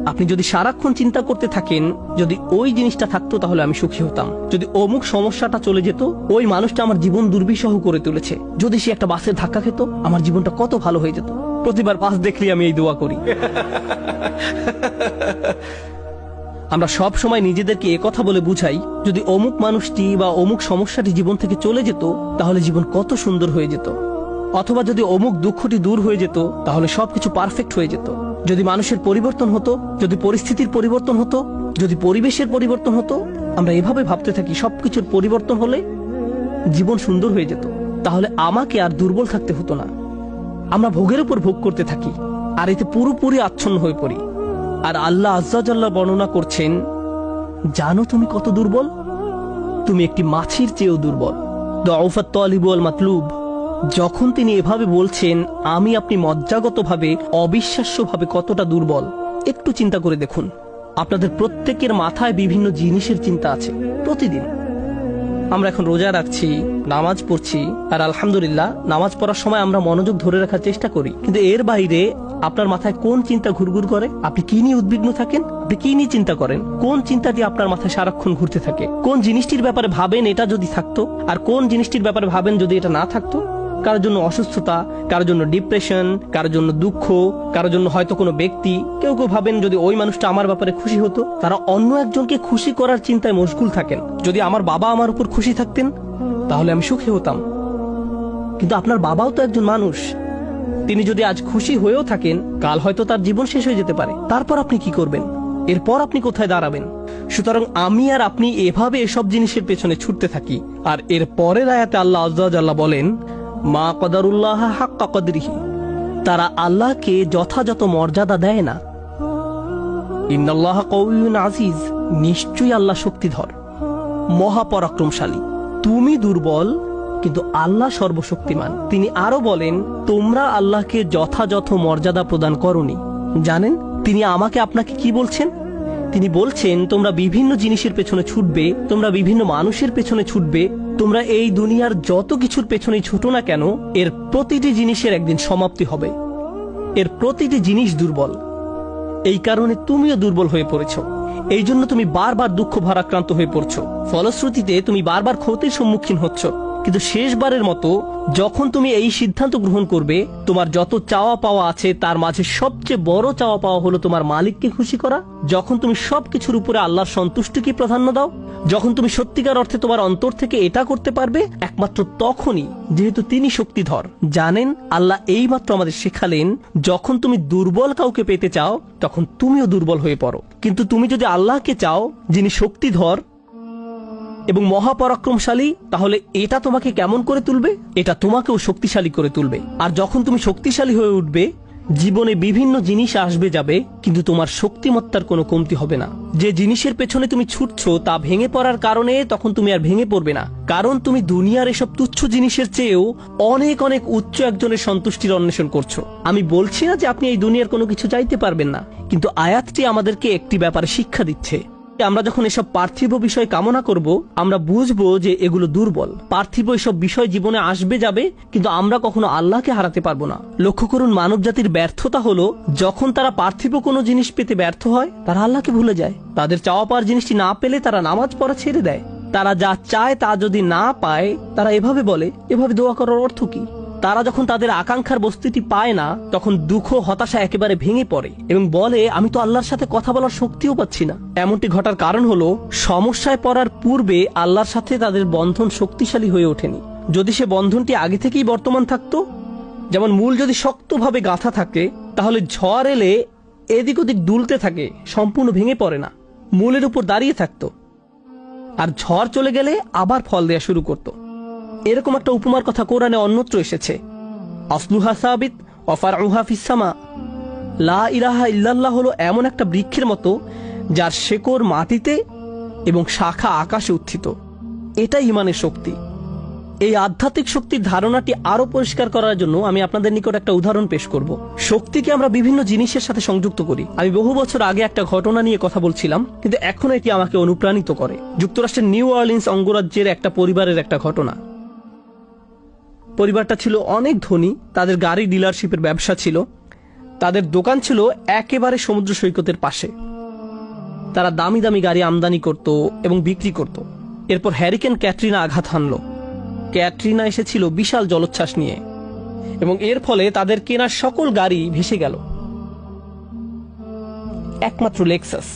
আপনি যদি সারাক্ষণ চিন্তা করতে থাকেন যদি ওই জিনিসটা থাকতো তাহলে আমি সুখী হতাম, যদি অমুক সমস্যাটা চলে যেত, ওই মানুষটা আমার জীবন দুর্বিষহ করে তুলেছে, যদি সে একটা বাসের ধাক্কা খেত আমার জীবনটা কত ভালো হয়ে যেত। প্রতিবার বাস দেখলেই আমি এই দোয়া করি। আমরা সব সময় নিজেদেরকে একথা বলে বুঝাই যদি অমুক মানুষটি বা অমুক সমস্যাটি জীবন থেকে চলে যেত তাহলে জীবন কত সুন্দর হয়ে যেত, অথবা যদি অমুক দুঃখটি দূর হয়ে যেত তাহলে সবকিছু পারফেক্ট হয়ে যেত। যদি মানুষের পরিবর্তন হতো, যদি পরিস্থিতির পরিবর্তন হতো, যদি পরিবেশের পরিবর্তন হতো, আমরা এভাবে ভাবতে থাকি সবকিছুর পরিবর্তন হলে জীবন সুন্দর হয়ে যেত, তাহলে আমাকে আর দুর্বল থাকতে হতো না। আমরা ভোগের উপর ভোগ করতে থাকি আর এতে পুরোপুরি আচ্ছন্ন হয়ে পড়ি। আর আল্লাহ আজ্জা জাল্লা বর্ণনা করছেন, জানো তুমি কত দুর্বল? তুমি একটি মাছির চেয়েও দুর্বল। দুআফাত তালিব ওয়াল মাতলুব। যখন তিনি এভাবে বলছেন আমি আপনি মজ্জাগতভাবে অবিশ্বাস্যভাবে কতটা দুর্বল, একটু চিন্তা করে দেখুন। আপনাদের প্রত্যেকের মাথায় বিভিন্ন জিনিসের চিন্তা আছে প্রতিদিন। আমরা এখন রোজা রাখছি, নামাজ পড়ছি, আর আলহামদুলিল্লাহ নামাজ পড়ার সময় আমরা মনোযোগ ধরে রাখার চেষ্টা করি, কিন্তু এর বাইরে আপনার মাথায় কোন চিন্তা ঘুরঘুর করে? আপনি কি নিয়ে উদ্বিগ্ন থাকেন? আপনি কি নিয়ে চিন্তা করেন? কোন চিন্তাটি আপনার মাথায় সারাক্ষণ ঘুরতে থাকে? কোন জিনিসটির ব্যাপারে ভাবেন এটা যদি থাকতো, আর কোন জিনিসটির ব্যাপারে ভাবেন যদি এটা না থাকতো? কারোর জন্য অসুস্থতা, কারোর জন্য ডিপ্রেশন, কারোর জন্য দুঃখ, কারোর জন্য হয়তো কোনো ব্যক্তি। কেউ কেউ ভাবেন যদি ওই মানুষটা আমার ব্যাপারে খুশি হতো। তারা অন্য একজনকে খুশি করার চিন্তায় মশগুল থাকেন। যদি আমার বাবা আমার উপর খুশি থাকতেন তাহলে আমি সুখী হতাম। কিন্তু আপনার বাবাও তো একজন মানুষ, তিনি যদি আজ খুশি হয়েও থাকেন কাল হয়তো তার জীবন শেষ হয়ে যেতে পারে। তারপর আপনি কি করবেন? এরপর আপনি কোথায় দাঁড়াবেন? সুতরাং আমি আর আপনি এভাবে এসব জিনিসের পেছনে ছুটতে থাকি। আর এর পরের আয়াতে আল্লাহ আজ্জা জাল্লা বলেন, মা কদারুল্লাহ হাক্কা কদরিহি, তারা আল্লাহকে যথাযথ মর্যাদা দেয় না। ইন্নাল্লাহ কাউইয়ুন আজিজ, নিশ্চয়ই আল্লাহ শক্তিধর, মহাপরাক্রমশালী। তুমি দুর্বল কিন্তু আল্লাহ সর্বশক্তিমান। তিনি আরো বলেন, তোমরা আল্লাহকে যথাযথ মর্যাদা প্রদান করনি। জানেন তিনি আমাকে আপনাকে কি বলছেন? তিনি বলছেন তোমরা বিভিন্ন জিনিসের পেছনে ছুটবে, তোমরা বিভিন্ন মানুষের পেছনে ছুটবে, তোমরা এই দুনিয়ার যত কিছুর পেছনেই ছুটো না কেন এর প্রতিটি জিনিসের একদিন সমাপ্তি হবে। এর প্রতিটি জিনিস দুর্বল। এই কারণে তুমিও দুর্বল হয়ে পড়েছো। এই জন্য তুমি বারবার দুঃখ ভারাক্রান্ত হয়ে পড়ছো। ফলশ্রুতিতে তুমি বারবার ক্ষতির সম্মুখীন হচ্ছ। কিন্তু শেষবারের মতো যখন তুমি এই সিদ্ধান্ত গ্রহণ করবে তোমার যত চাওয়া পাওয়া আছে তার মাঝে সবচেয়ে বড় চাওয়া পাওয়া হলো তোমার মালিককে খুশি করা, যখন তুমি সবকিছুর উপরে আল্লাহর সন্তুষ্টিকে প্রাধান্য দাও, যখন তুমি সত্যিকার অর্থে তোমার অন্তর থেকে এটা করতে পারবে, একমাত্র তখনই, যেহেতু তিনি শক্তিধর। জানেন আল্লাহ এইমাত্র আমাদের শেখালেন যখন তুমি দুর্বল কাউকে পেতে চাও তখন তুমিও দুর্বল হয়ে পড়ো, কিন্তু তুমি যদি আল্লাহকে চাও যিনি শক্তিধর এবং মহাপরাক্রমশালী, তাহলে এটা তোমাকে কেমন করে তুলবে? এটা তোমাকেও শক্তিশালী করে তুলবে। আর যখন তুমি শক্তিশালী হয়ে উঠবে জীবনে বিভিন্ন জিনিস আসবে যাবে, কিন্তু তোমার শক্তিমত্তার কোনো কমতি হবে না। যে জিনিসের পেছনে তুমি ছুটছো তা ভেঙে পড়ার কারণে তখন তুমি আর ভেঙে পড়বে না, কারণ তুমি দুনিয়ার এসব তুচ্ছ জিনিসের চেয়েও অনেক অনেক উচ্চ একজনের সন্তুষ্টির অন্বেষণ করছো। আমি বলছি না যে আপনি এই দুনিয়ার কোনো কিছু চাইতে পারবেন না, কিন্তু আয়াতটি আমাদেরকে একটি ব্যাপারে শিক্ষা দিচ্ছে। আমরা যখন এসব পার্থিব বিষয় কামনা করব আমরা বুঝবো যে এগুলো দুর্বল। পার্থিব এসব বিষয় জীবনে আসবে যাবে, কিন্তু আমরা কখনো আল্লাহকে হারাতে পারবো না। লক্ষ্য করুন, মানব জাতির ব্যর্থতা হলো যখন তারা পার্থিব কোনো জিনিস পেতে ব্যর্থ হয় তারা আল্লাহকে ভুলে যায়। তাদের চাওয়া পাওয়ার জিনিসটি না পেলে তারা নামাজ পড়া ছেড়ে দেয়। তারা যা চায় তা যদি না পায় তারা এভাবে বলে, এভাবে দোয়া করার অর্থ কি? তারা যখন তাদের আকাঙ্ক্ষার বস্তুটি পায় না তখন দুঃখ হতাশা একেবারে ভেঙে পড়ে এবং বলে আমি তো আল্লাহর সাথে কথা বলার শক্তিও পাচ্ছি না। এমনটি ঘটার কারণ হলো সমস্যায় পড়ার পূর্বে আল্লাহর সাথে তাদের বন্ধন শক্তিশালী হয়ে ওঠেনি। যদি সে বন্ধনটি আগে থেকেই বর্তমান থাকতো, যেমন মূল যদি শক্তভাবে গাঁথা থাকে তাহলে ঝড় এলে এদিক ওদিক দুলতে থাকে, সম্পূর্ণ ভেঙে পড়ে না, মূলের উপর দাঁড়িয়ে থাকতো। আর ঝড় চলে গেলে আবার ফল দেয়া শুরু করতো। এরকম একটা উপমার কথা কোরআনে অন্যত্র এসেছে, আসলুহা সাবিত ওয়া ফারউহা ফিস সামা। লা ইলাহা ইল্লাল্লাহ হলো এমন একটা বৃক্ষের মতো যার শেকড় মাটিতে এবং শাখা আকাশে উত্থিত। এটাই ঈমানের শক্তি। এই আধ্যাত্মিক শক্তির ধারণাটি আরো পরিষ্কার করার জন্য আমি আপনাদের নিকট একটা উদাহরণ পেশ করব। শক্তিকে আমরা বিভিন্ন জিনিসের সাথে সংযুক্ত করি। আমি বহু বছর আগে একটা ঘটনা নিয়ে কথা বলছিলাম, কিন্তু এখন এটি আমাকে অনুপ্রাণিত করে। যুক্তরাষ্ট্রের নিউ অরলিন্স অঙ্গরাজ্যের একটা পরিবারের একটা ঘটনা। পরিবারটা ছিল অনেক ধনী, তাদের গাড়ি ডিলারশিপের ব্যবসা ছিল। তাদের দোকান ছিল একেবারে সমুদ্র সৈকতের পাশে। তারা দামি দামি গাড়ি আমদানি করত এবং বিক্রি করত। এরপর হ্যারিকেন ক্যাটরিনা আঘাত হানল। ক্যাটরিনা এসেছিল বিশাল জলোচ্ছ্বাস নিয়ে এবং এর ফলে তাদের কেনা সকল গাড়ি ভেসে গেল। একমাত্র লেক্সাস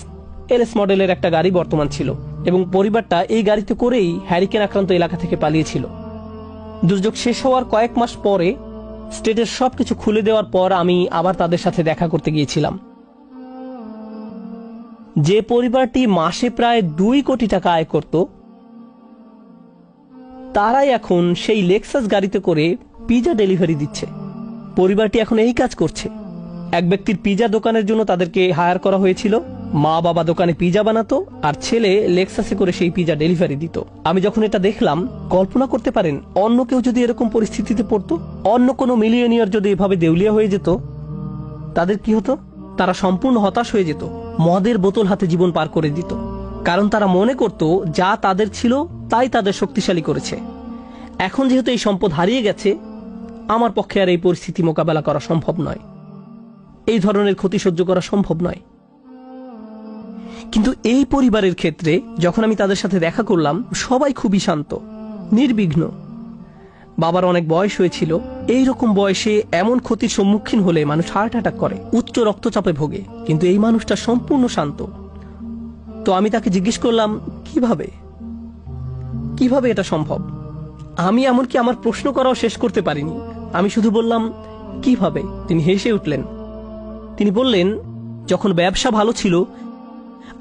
এলএস মডেলের একটা গাড়ি বর্তমান ছিল এবং পরিবারটা এই গাড়িতে করেই হ্যারিকেন আক্রান্ত এলাকা থেকে পালিয়েছিল। দুর্যোগ শেষ হওয়ার কয়েক মাস পরে স্টেটের সবকিছু খুলে দেওয়ার পর আমি আবার তাদের সাথে দেখা করতে গিয়েছিলাম। যে পরিবারটি মাসে প্রায় 2 কোটি টাকা আয় করত, তারাই এখন সেই লেক্সাস গাড়িতে করে পিজা ডেলিভারি দিচ্ছে। পরিবারটি এখন এই কাজ করছে। এক ব্যক্তির পিজা দোকানের জন্য তাদেরকে হায়ার করা হয়েছিল। মা বাবা দোকানে পিজা বানাতো আর ছেলে লেক্সাসে করে সেই পিজা ডেলিভারি দিত। আমি যখন এটা দেখলাম, কল্পনা করতে পারেন অন্য কেউ যদি এরকম পরিস্থিতিতে পড়তো, অন্য কোনো মিলিয়নিয়ার যদি এভাবে দেউলিয়া হয়ে যেত, তাদের কি হতো? তারা সম্পূর্ণ হতাশ হয়ে যেত, মদের বোতল হাতে জীবন পার করে দিত। কারণ তারা মনে করত যা তাদের ছিল তাই তাদের শক্তিশালী করেছে। এখন যেহেতু এই সম্পদ হারিয়ে গেছে, আমার পক্ষে আর এই পরিস্থিতি মোকাবেলা করা সম্ভব নয়, এই ধরনের ক্ষতি সহ্য করা সম্ভব নয়। কিন্তু এই পরিবারের ক্ষেত্রে যখন আমি তাদের সাথে দেখা করলাম, সবাই খুবই শান্ত, নির্বিঘ্ন। বাবার অনেক বয়স হয়েছিল। এই রকম বয়সে এমন ক্ষতির সম্মুখীন হলে মানুষ হার্ট অ্যাটাক করে, উচ্চ রক্তচাপে ভোগে, কিন্তু এই মানুষটা সম্পূর্ণ শান্ত। তো আমি তাকে জিজ্ঞেস করলাম, কিভাবে এটা সম্ভব? আমি এমনকি আমার প্রশ্ন করাও শেষ করতে পারিনি। আমি শুধু বললাম, কিভাবে? তিনি হেসে উঠলেন। তিনি বললেন, যখন ব্যবসা ভালো ছিল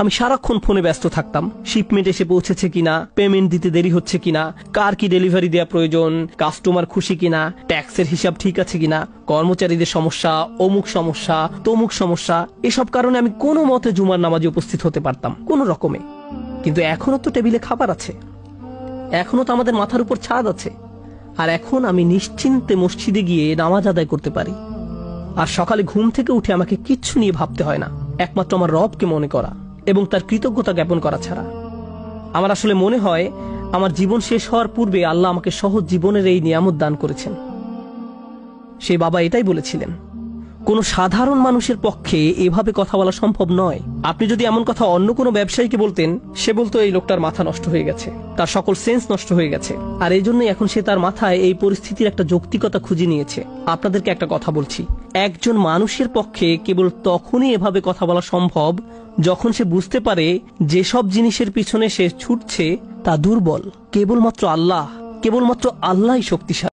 আমি সারাক্ষণ ফোনে ব্যস্ত থাকতাম। শিপমেন্ট এসে পৌঁছেছে কিনা, পেমেন্ট দিতে দেরি হচ্ছে কিনা, কার কি ডেলিভারি দেওয়া প্রয়োজন, কাস্টমার খুশি কিনা, ট্যাক্সের হিসাব ঠিক আছে কিনা, কর্মচারীদের সমস্যা, অমুক সমস্যা, তমুক সমস্যা। এসব কারণে আমি কোনো মতে জুমার নামাজে উপস্থিত হতে পারতাম কোনো রকমে। কিন্তু এখনো তো টেবিলে খাবার আছে, এখনো তো আমাদের মাথার উপর ছাদ আছে, আর এখন আমি নিশ্চিন্তে মসজিদে গিয়ে নামাজ আদায় করতে পারি। আর সকালে ঘুম থেকে উঠে আমাকে কিচ্ছু নিয়ে ভাবতে হয় না, একমাত্র আমার রবকে মনে করা এবং তার কৃতজ্ঞতা জ্ঞাপন করা ছাড়া। আমার আসলে মনে হয় আমার জীবন শেষ হওয়ার পূর্বে আল্লাহ আমাকে সহজ জীবনের এই নিয়ামত দান করেছেন। সেই বাবা এটাই বলেছিলেন, কোনো সাধারণ মানুষের পক্ষে এভাবে কথা বলা সম্ভব নয়। আপনি যদি এমন কথা অন্য কোনো ব্যবসায়ীকে বলতেন, সে বলতো এই লোকটার মাথা নষ্ট হয়ে গেছে, তার সকল সেন্স নষ্ট হয়ে গেছে। আর এই জন্যই এখন সে তার মাথায় এই পরিস্থিতির একটা যৌক্তিকতা খুঁজে নিয়েছে। আপনাদেরকে একটা কথা বলছি, একজন মানুষের পক্ষে কেবল তখনই এভাবে কথা বলা সম্ভব যখন সে বুঝতে পারে যেসব জিনিসের পিছনে সে ছুটছে তা দুর্বল। কেবলমাত্র আল্লাহই শক্তিশালী।